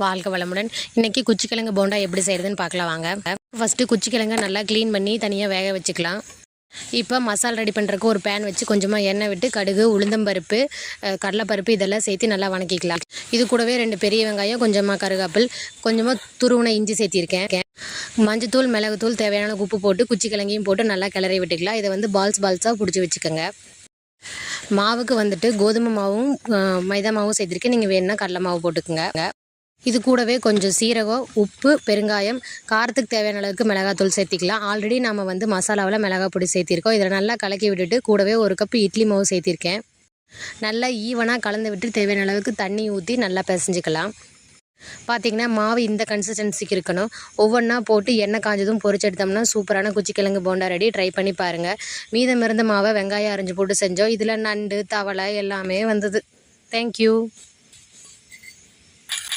வாழ்க வளமுடன். இன்றைக்கி குச்சிக்கிழங்கு போண்டா எப்படி செய்கிறதுன்னு பார்க்கலாம் வாங்க. ஃபஸ்ட்டு குச்சிக்கிழங்கை நல்லா க்ளீன் பண்ணி தனியாக வேக வச்சுக்கலாம். இப்போ மசாலா ரெடி பண்ணுறதுக்கு ஒரு பேன் வச்சு கொஞ்சமாக எண்ணெய் விட்டு கடுகு, உளுந்தம்பருப்பு, கடலைப்பருப்பு இதெல்லாம் சேர்த்து நல்லா வணக்கிக்கலாம். இது கூடவே 2 பெரிய வெங்காயம், கொஞ்சமாக கருவேப்பில், கொஞ்சமாக துருவின இஞ்சி சேர்த்திருக்கேன். மஞ்சத்தூள், மிளகுத்தூள், தேவையான உப்பு போட்டு குச்சிக்கிழங்கையும் போட்டு நல்லா கிளறி விட்டுக்கலாம். இதை வந்து பால்ஸாக பிடிச்சி வச்சுக்கோங்க. மாவுக்கு வந்துட்டு கோதுமை மாவும் மைதா மாவும் சேர்த்திருக்கேன். நீங்கள் வேணுன்னா கடலை மாவு போட்டுக்கோங்க. இது கூடவே கொஞ்சம் சீரகம், உப்பு, பெருங்காயம், காரத்துக்கு தேவையான அளவுக்கு மிளகாத்தூள் சேர்த்திக்கலாம். ஆல்ரெடி நம்ம வந்து மசாலாவில் மிளகாய் பொடி சேர்த்திருக்கோம். இதில் நல்லா கலக்கி விட்டுட்டு கூடவே 1 கப் இட்லி மாவு சேர்த்திருக்கேன். நல்லா ஈவனாக கலந்து விட்டு தேவையான அளவுக்கு தண்ணி ஊற்றி நல்லா பிசைஞ்சிக்கலாம். பார்த்திங்கன்னா மாவு இந்த கன்சிஸ்டன்சிக்கு இருக்கணும். ஒவ்வொன்றா போட்டு எண்ணெய் காஞ்சதும் பொரிச்சு எடுத்தோம்னா சூப்பரான குச்சிக்கிழங்கு போண்டா ரெடி. ட்ரை பண்ணி பாருங்கள். மீதம் இருந்த மாவை வெங்காயம் அரைஞ்சி போட்டு செஞ்சோம். இதில் நண்டு, தவளை எல்லாமே வந்தது. தேங்க்யூ.